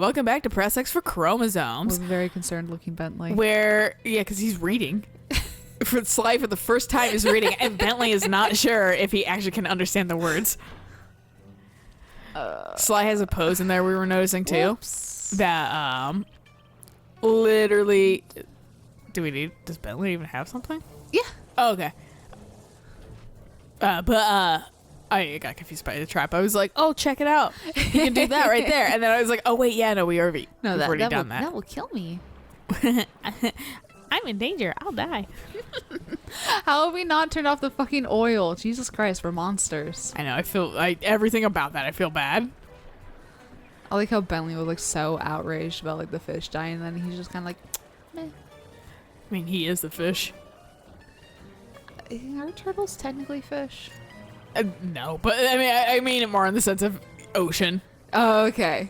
welcome back to Press X for Chromosomes. With a very concerned looking Bentley. Because he's reading. Sly for the first time is reading, and Bentley is not sure if he actually can understand the words. Sly has a pose in there we were noticing too. Whoops. That literally, does Bentley even have something? Yeah. Oh, okay. I got confused by the trap. I was like, oh, check it out. You can do that right there. And then I was like, oh, wait, yeah, no, we've already done that. That will kill me. I'm in danger. I'll die. How have we not turned off the fucking oil? Jesus Christ, we're monsters. I know. I feel like everything about that. I feel bad. I like how Bentley was like so outraged about like the fish dying, and then he's just kind of like, meh. I mean, he is the fish. Are turtles technically fish? No, but I mean it more in the sense of ocean. Oh, okay.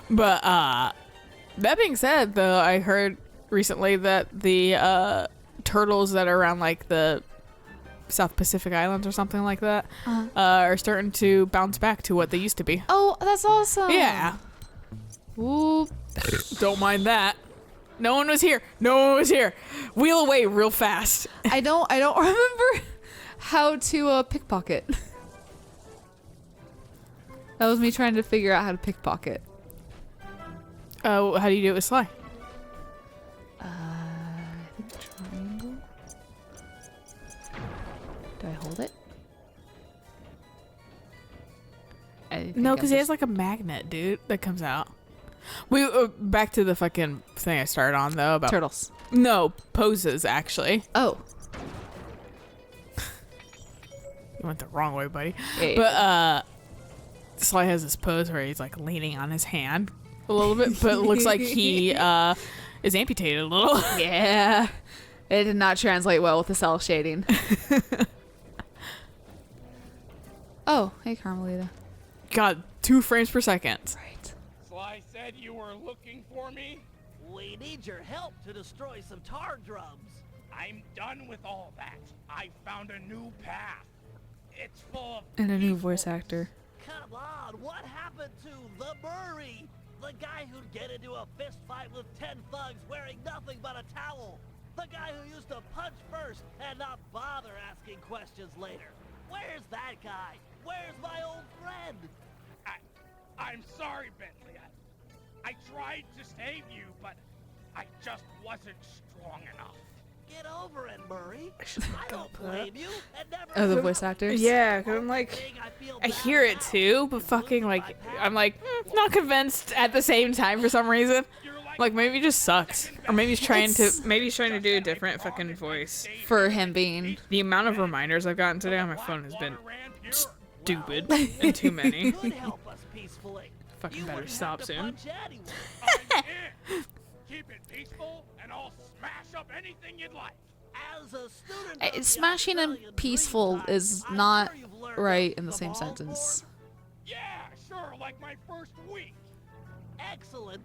But that being said, though, I heard recently that the turtles that are around like the South Pacific Islands or something like that are starting to bounce back to what they used to be. Oh, that's awesome. Yeah. Whoop. Don't mind that. No one was here. No one was here. Wheel away real fast. I don't remember how to pickpocket. That was me trying to figure out how to pickpocket. How do you do it with Sly? I think triangle. Do I hold it? No, because he has like a magnet, dude, that comes out. We back to the fucking thing I started on though about turtles. No, poses actually. Oh. You went the wrong way, buddy. Yeah, But Sly has this pose where he's like leaning on his hand a little bit, but it looks like he is amputated a little. Yeah. It did not translate well with the cell shading. Oh, hey Carmelita. God, 2 frames per second. Right. Sly said you were looking for me? We need your help to destroy some tar drums. I'm done with all that. I found a new path. It's full of And a new peaceful- voice actor. Come on, what happened to the Murray? The guy who'd get into a fist fight with 10 thugs wearing nothing but a towel. The guy who used to punch first and not bother asking questions later. Where's that guy? Where's my old friend? I'm sorry, Bentley. I tried to save you, but I just wasn't strong enough. Get over it, Murray. I don't blame you. And never Oh, the voice actors? Yeah, because I'm like, I hear it too, but fucking like, I'm like, not convinced at the same time for some reason. Like maybe he just sucks, or maybe he's trying to do a different fucking voice. For him being... The amount of reminders I've gotten today on my phone has been stupid and too many. could help us peacefully. Fucking You better wouldn't stop have to soon. punch anyone. I'm in. Keep it peaceful, and I'll smash up anything you'd like. As a student of the Smashing and Australian peaceful Dream Time, is I'm not sure you've learned right of in the same ball sentence. Yeah, sure, like my first week. form. Excellent.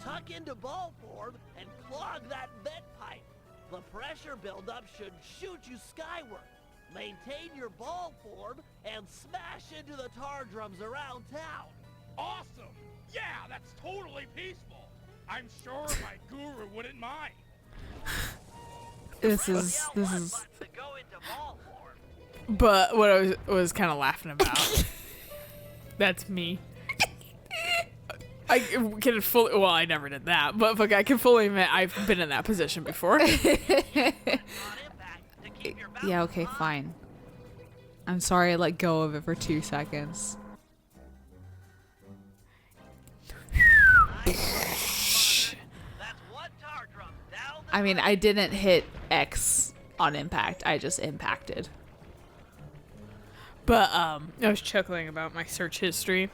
Tuck into ball form and clog that vent pipe. The pressure buildup should shoot you skyward. Maintain your ball form and smash into the tar drums around town. Awesome. Yeah, that's totally peaceful. I'm sure my guru wouldn't mind. This is... To go into ball form. But what I was kind of laughing about, that's me. I can fully, well, I never did that, but fuck, I can fully admit I've been in that position before. Yeah, okay, fine. I'm sorry I let go of it for 2 seconds. That's one tar drum down the I mean, I didn't hit X on impact. I just impacted. But I was chuckling about my search history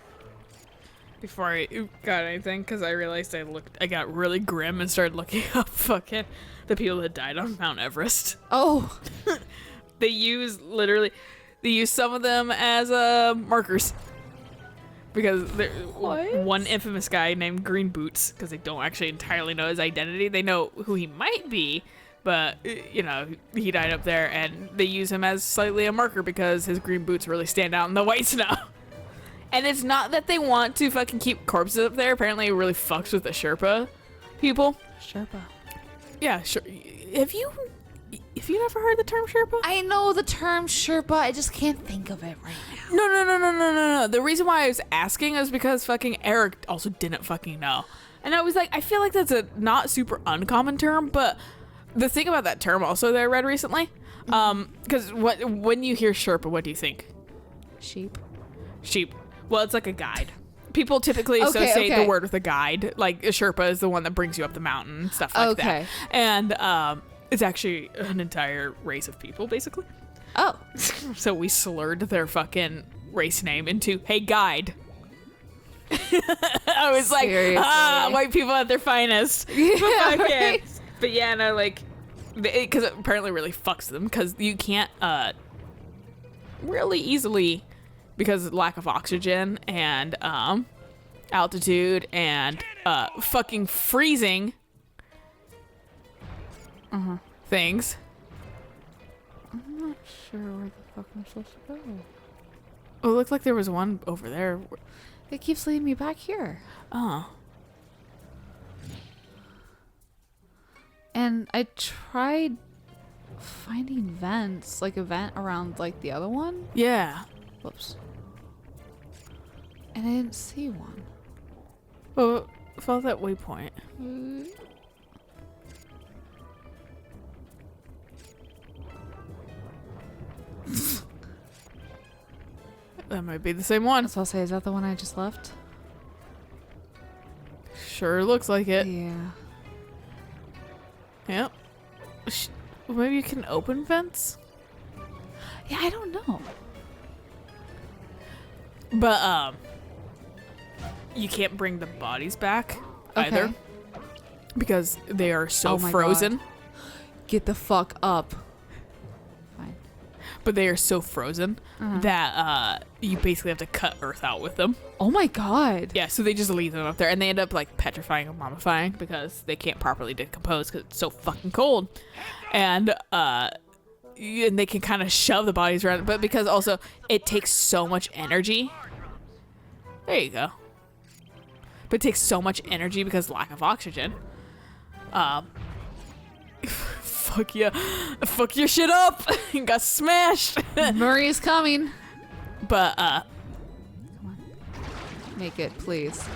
before I got anything, because I realized I got really grim and started looking up fucking the people that died on Mount Everest. Oh. They use some of them as markers. Because one infamous guy named Green Boots, because they don't actually entirely know his identity. They know who he might be, but, you know, he died up there, and they use him as slightly a marker because his green boots really stand out in the white snow. And it's not that they want to fucking keep corpses up there. Apparently, it really fucks with the Sherpa people. Sherpa. Yeah, sure. Have you never heard the term Sherpa? I know the term Sherpa. I just can't think of it right now. No. The reason why I was asking is because fucking Eric also didn't fucking know. And I was like, I feel like that's a not super uncommon term, but the thing about that term also that I read recently, because when you hear Sherpa, what do you think? Sheep. Sheep. Well, it's like a guide. People typically associate okay. the word with a guide. Like a Sherpa is the one that brings you up the mountain and stuff like that. And it's actually an entire race of people, basically. Oh. So we slurred their fucking race name into, hey, guide. I was Seriously? like, white people at their finest. Yeah, right? But yeah, no, like, because it apparently really fucks them, because you can't really easily, because of lack of oxygen and altitude and fucking freezing things. I'm not sure where the fuck I'm supposed to go. Oh, it looked like there was one over there. It keeps leading me back here. Oh. And I tried finding vents, like a vent around like the other one. Yeah. Whoops. And I didn't see one. Well, follow that waypoint. That might be the same one. So I'll say, is that the one I just left? Sure looks like it. Yeah. Yep. Maybe you can open vents? Yeah, I don't know. But, you can't bring the bodies back either. Okay. Because they are so Oh my frozen. God. Get the fuck up. Fine. But they are so frozen that you basically have to cut Earth out with them. Oh my God. Yeah, so they just leave them up there, and they end up like petrifying and mummifying because they can't properly decompose because it's so fucking cold, and they can kind of shove the bodies around, but because also it takes so much energy. There you go. But it takes so much energy because lack of oxygen. Fuck yeah, fuck your shit up. You got smashed. Murray is coming. But Come on. Make it, please.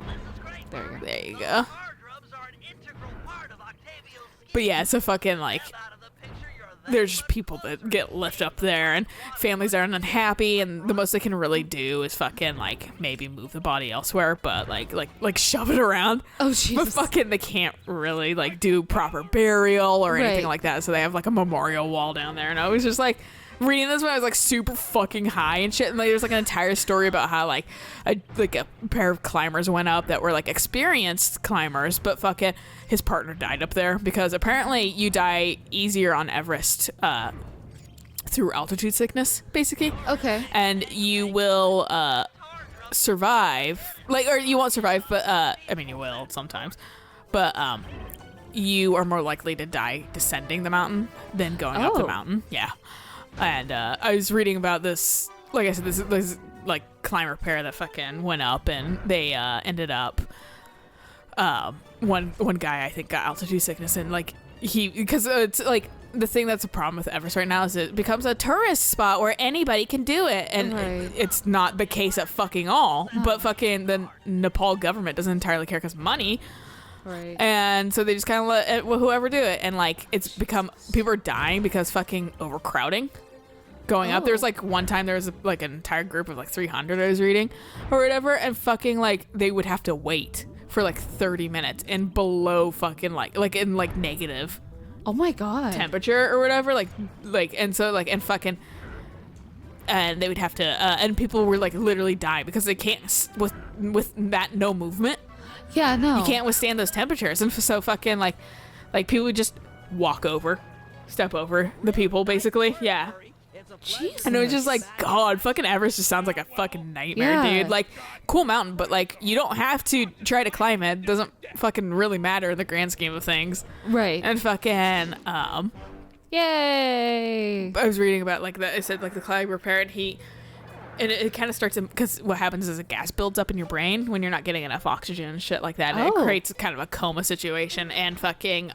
There you go. there you go. Bar drums are an integral part of Octavio's scheme. But yeah, so fucking like Out of the picture, you're there's just people that get left up there, and families are unhappy, and the most they can really do is fucking like maybe move the body elsewhere, but like shove it around. Oh, But Jesus. fucking they can't really like do proper burial or anything Right. like that, so they have like a memorial wall down there, and I was just like reading this when I was like super fucking high and shit, and like there's like an entire story about how like a pair of climbers went up that were like experienced climbers, but fucking his partner died up there because apparently you die easier on Everest through altitude sickness, basically. Okay. And you will survive, like, or you won't survive, but I mean you will sometimes, but you are more likely to die descending the mountain than going up the Oh. mountain. Yeah. And I was reading about this, like I said, this like climber pair that fucking went up, and they ended up one guy I think got altitude sickness, and like because it's like the thing that's a problem with Everest right now is it becomes a tourist spot where anybody can do it, and Right. it's not the case at fucking all. But fucking the Nepal government doesn't entirely care because money. Right. And so they just kind of let whoever do it. And like it's become, people are dying because fucking overcrowding going up. Oh. There's like one time there was like an entire group of like 300 I was reading or whatever. And fucking like they would have to wait for like 30 minutes and below fucking like in like negative Oh my God. temperature or whatever. And so like, and fucking, and they would have to, and people were like literally dying because they can't, with that no movement. Yeah, no. You can't withstand those temperatures, and so fucking like people would just step over the people, basically. Yeah, Jesus. and it was just like, God, fucking Everest just sounds like a fucking nightmare, Yeah. dude. Like, cool mountain, but like you don't have to try to climb it. It doesn't fucking really matter in the grand scheme of things. Right. And fucking Yeah, Yay! I was reading about like that. It said like the climb repair, and it kind of starts because what happens is a gas builds up in your brain when you're not getting enough oxygen and shit like that, and it creates kind of a coma situation, and fucking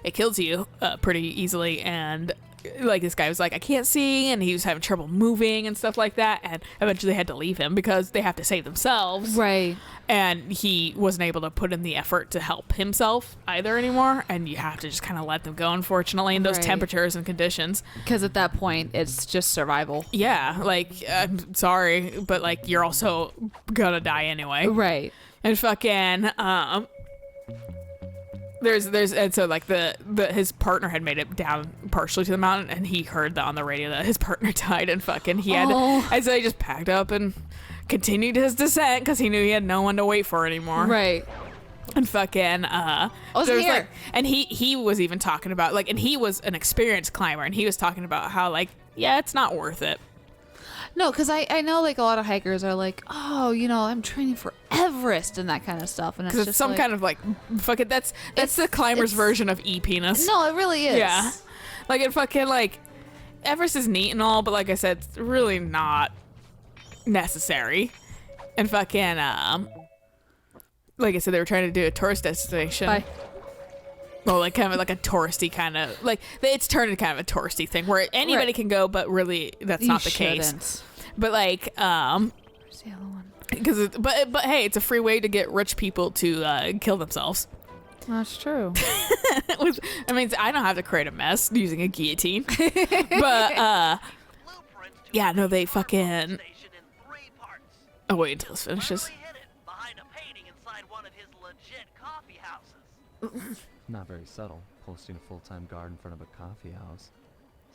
it kills you pretty easily. And like this guy was like, I can't see, and he was having trouble moving and stuff like that, and eventually they had to leave him because they have to save themselves, Right. and he wasn't able to put in the effort to help himself either anymore, and you have to just kind of let them go, unfortunately, in those Right. temperatures and conditions. Because at that point, it's just survival. Yeah, like, I'm sorry, but like, you're also gonna die anyway. Right. And fucking and so like his partner had made it down partially to the mountain, and he heard that on the radio that his partner died, and fucking he had and so he just packed up and continued his descent because he knew he had no one to wait for anymore. Right. And fucking Wasn't here. like, and he was even talking about like, and he was an experienced climber, and he was talking about how like, yeah, it's not worth it. No, because I know like a lot of hikers are like, oh, you know, I'm training for Everest and that kind of stuff, and it's Because just it's some like, kind of like, fuck it, that's the climber's it's- version of e-penis. No, it really is. Yeah. Like, it fucking, like, Everest is neat and all, but like I said, it's really not necessary. And fucking, like I said, they were trying to do a tourist destination. Bye. Well, like, kind of like a touristy kind of, like, it's turned into kind of a touristy thing where anybody Right. can go, but really, that's You not the shouldn't. case. But, like, Where's the other one? because, but hey, it's a free way to get rich people to kill themselves. That's true. I mean, I don't have to create a mess using a guillotine. But, Blueprints to yeah, no, they a fucking... station in 3 parts. Oh, wait until this finishes. Where we hid it? Behind a painting inside one of his legit coffee houses. Not very subtle, posting a full-time guard in front of a coffee house.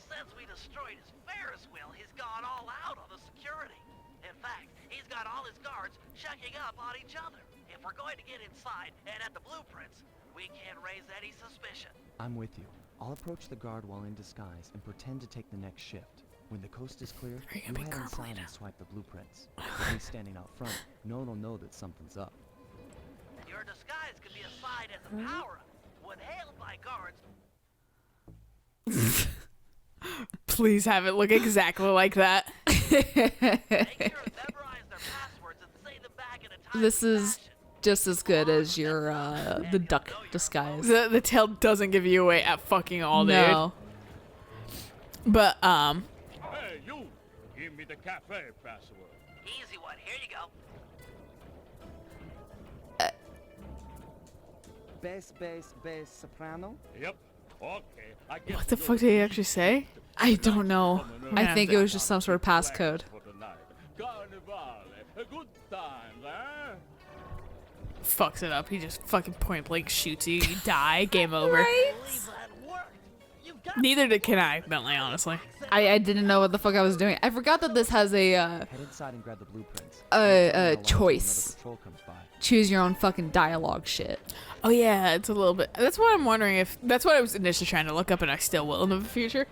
Since we destroyed his Ferris wheel, he's gone all out on the security. In fact, he's got all his guards checking up on each other. If we're going to get inside and at the blueprints, we can't raise any suspicion. I'm with you. I'll approach the guard while in disguise and pretend to take the next shift. When the coast is clear, Are you you gonna be head inside Carmelita? and swipe the blueprints. With me standing out front, no one will know that something's up. Your disguise could be a side as a power-up. When hailed by guards, Please have it look exactly like that. make sure to memorize their passwords and say them back in a timely This is fashion. just as good as your the duck disguise. The tail doesn't give you away at fucking all, dude. No. But, Hey, you! Give me the cafe password. Easy one. Here you go. Bass, soprano? Yep. Okay. I guess what the you're fuck did he actually say? I don't know. I Yeah. think it was just some sort of plans passcode. for tonight. Carnivale. Good times, eh? Fucks it up. He just fucking point blank shoots you. You die. Game over. Believe that worked. You've got Neither can I, Bentley, honestly. I didn't know what the fuck I was doing. I forgot that this has a Head inside and grab the blueprints. choice. Another patrol comes by. choose your own fucking dialogue shit. Oh yeah, it's a little bit. That's what I'm wondering if. That's what I was initially trying to look up, and I still will in the future.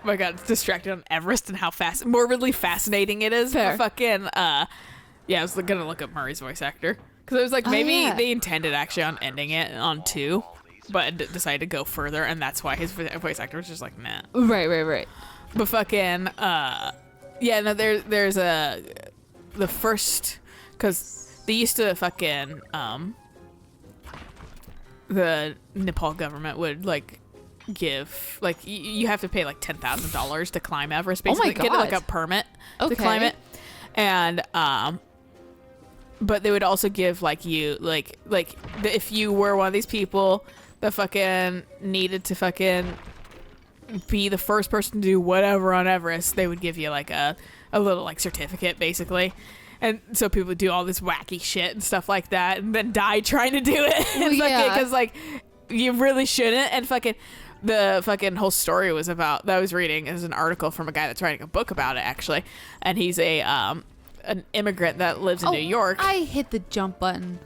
But I got distracted on Everest and how morbidly fascinating it is. Fair. But fucking, yeah, I was gonna look up Murray's voice actor because I was like, Oh, maybe yeah. they intended actually on ending it on 2, but decided to go further, and that's why his voice actor was just like, nah. Right. But fucking, yeah, no, there's the first, because they used to fucking, the Nepal government would like give, like, you have to pay like $10,000 to climb Everest, Oh my basically, get like God. a permit to Okay. climb it, and but they would also give like you if you were one of these people that fucking needed to fucking be the first person to do whatever on Everest, they would give you like a little like certificate basically. And so people would do all this wacky shit and stuff like that and then die trying to do it. Well, yeah. Because like you really shouldn't. And fucking the fucking whole story was about, that I was reading is an article from a guy that's writing a book about it actually. And he's an immigrant that lives in New York. I hit the jump button.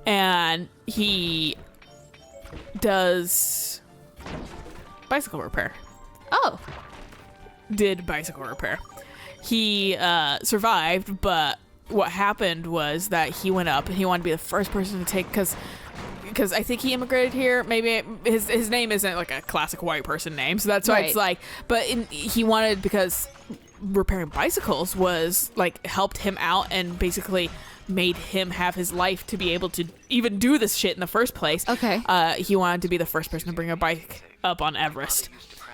And he does bicycle repair. Oh. Did bicycle repair. He survived, but what happened was that he went up and he wanted to be the first person to take, because because I think he immigrated here. Maybe his name isn't like a classic white person name, so that's why it's like. But he wanted, because repairing bicycles was like helped him out and basically made him have his life to be able to even do this shit in the first place. Okay. He wanted to be the first person to bring a bike up on Everest,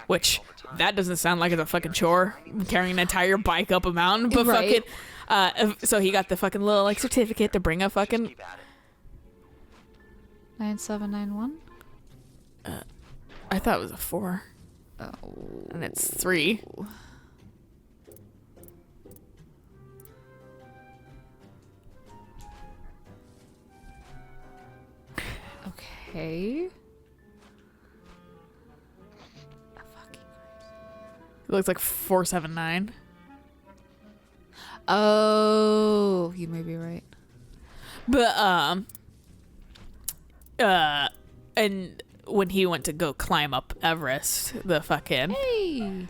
which that doesn't sound like it's a fucking chore, carrying an entire bike up a mountain, but Right. fucking. So he got the fucking little like certificate to bring a fucking. 9791. I thought it was a 4. Oh. And it's 3. Okay. It looks like 479. Oh, you may be right. But and when he went to go climb up Everest, the fucking Hey.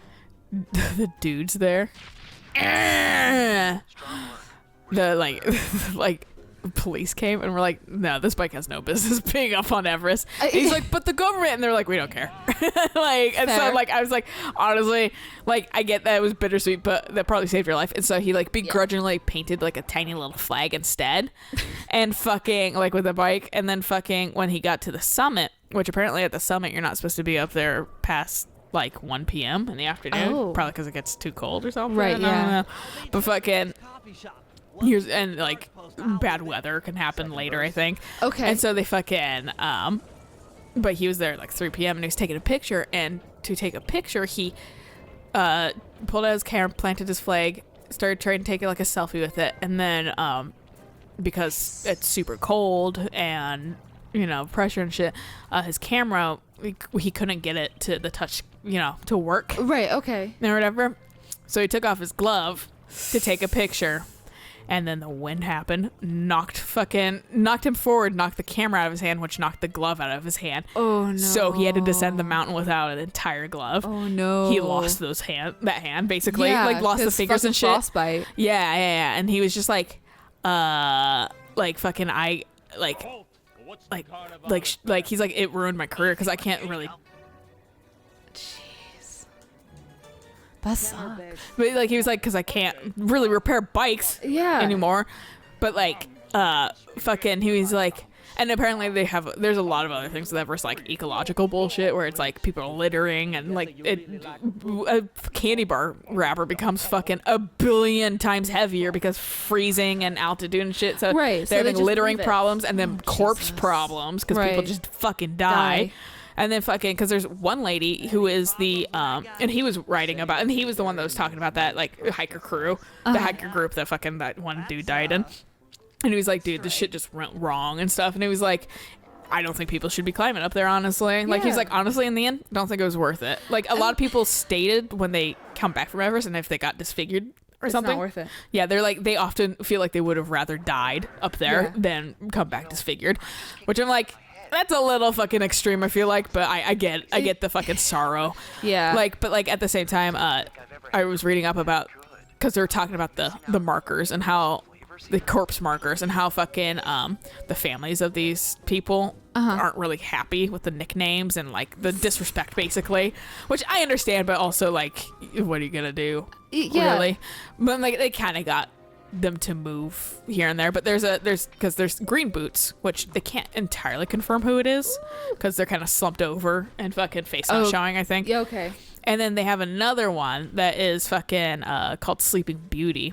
the dudes there, the like police came and were like, no, this bike has no business being up on Everest. And he's like, but the government, and they're like, we don't care. Like, and Fair. so like I was like, honestly, like I get that it was bittersweet, but that probably saved your life. And so he like begrudgingly painted like a tiny little flag instead, and fucking like with a bike. And then fucking when he got to the summit, which apparently at the summit you're not supposed to be up there past like 1 p.m. in the afternoon, Oh. probably because it gets too cold or something. Right, I don't yeah. know. But fucking. Coffee shop. Here's and like bad weather can happen later, I think. Okay. And so they fucking but he was there at like 3 p.m. and he was taking a picture, and to take a picture he pulled out his camera, planted his flag, started trying to take like a selfie with it, and then because it's super cold and you know pressure and shit, his camera he couldn't get it to the touch, you know, to work Right. Okay. or whatever. So he took off his glove to take a picture. And then the wind happened, knocked him forward, knocked the camera out of his hand, which knocked the glove out of his hand. Oh no. So he had to descend the mountain without an entire glove. Oh no. He lost that hand basically, Yeah, like lost the his fingers fucking and shit. Frostbite. Yeah. And he was just like fucking Halt. What's the carnival like he's like, it ruined my career because I can't really. Jeez. That sucks. But like he was like, because I can't really repair bikes Yeah. anymore. But like fucking he was like, and apparently there's a lot of other things with Everest, like ecological bullshit where it's like people are littering and like a candy bar wrapper becomes fucking a billion times heavier because freezing and altitude and shit. So Right, so they're they having just littering leave it. problems and then corpse Jesus. problems because people Right. just fucking die. And then fucking, because there's one lady who is the, and he was writing about, and he was the one that was talking about that, like, hiker crew, the hiker group that fucking that one dude died in. And he was like, dude, this shit just went wrong and stuff. And he was like, I don't think people should be climbing up there, honestly. Like, he's Yeah. like, honestly, in the end, I don't think it was worth it. Like, a lot of people stated when they come back from Everest and if they got disfigured or something. Not worth it. Yeah, they're like, they often feel like they would have rather died up there Yeah. than come back disfigured. Which I'm like, that's a little fucking extreme, I feel like, but I get the fucking sorrow. Yeah. Like, but like at the same time, I was reading up about, because they were talking about the markers and how the corpse markers and how fucking the families of these people aren't really happy with the nicknames and like the disrespect basically, which I understand, but also like, what are you gonna do? Yeah. Really? But like they kind of got them to move here and there, but there's green boots, which they can't entirely confirm who it is because they're kind of slumped over and fucking face not showing, I think. Yeah. Okay. And then they have another one that is fucking called Sleeping Beauty,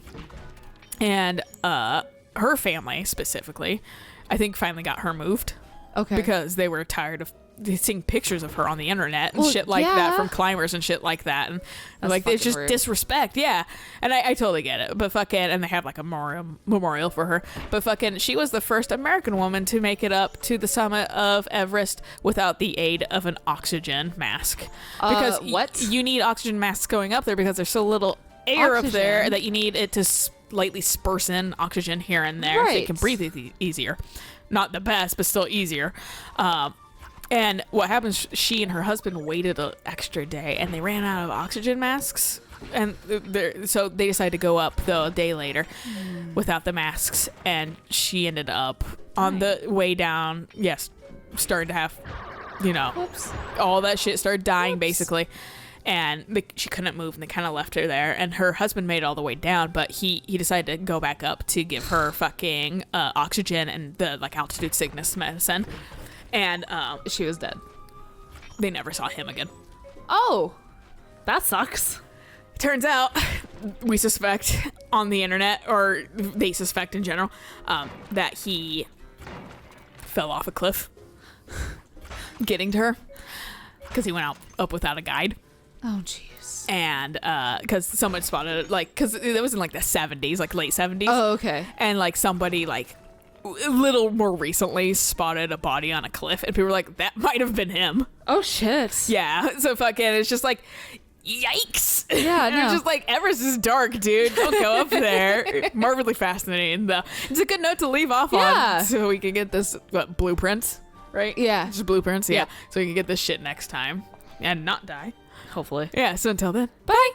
and her family specifically, I think, finally got her moved. Okay. Because they were tired of seeing pictures of her on the internet and Well, shit like that yeah. from climbers and shit like that, and That's like it's fucking just rude. disrespect, yeah. And I totally get it, but fucking, and they have like a memorial for her, but fucking, she was the first American woman to make it up to the summit of Everest without the aid of an oxygen mask, because what? you need oxygen masks going up there because there's so little air up there Oxygen? that you need it to slightly disperse in oxygen here and there so you Right. can breathe easier. Not the best, but still easier. And what happens, she and her husband waited an extra day and they ran out of oxygen masks. And so they decided to go up, though, a day later without the masks. And she ended up on the way down, yes, started to have, you know, Whoops. all that shit started dying Whoops. basically. And she couldn't move, and they kind of left her there. And her husband made it all the way down, but he decided to go back up to give her fucking oxygen and the like altitude sickness medicine. And She was dead. they never saw him again. Oh, that sucks. Turns out, we suspect on the internet, or they suspect in general, that he fell off a cliff, getting to her, because he went up without a guide. Oh, jeez. And because someone spotted it, like, because it was in like the 70s, like late 70s. Oh, okay. And like somebody like a little more recently spotted a body on a cliff, and people were like, that might have been him. Oh, shit. Yeah. So fucking, it's just like, yikes. Yeah, And no. it's just like, Everest is dark, dude. Don't go up there. Morbidly fascinating, though. It's a good note to leave off Yeah. on, so we can get this blueprints, right? Yeah. Just blueprints. Yeah. Yeah. So we can get this shit next time and not die. Hopefully. Yeah. So until then, Bye.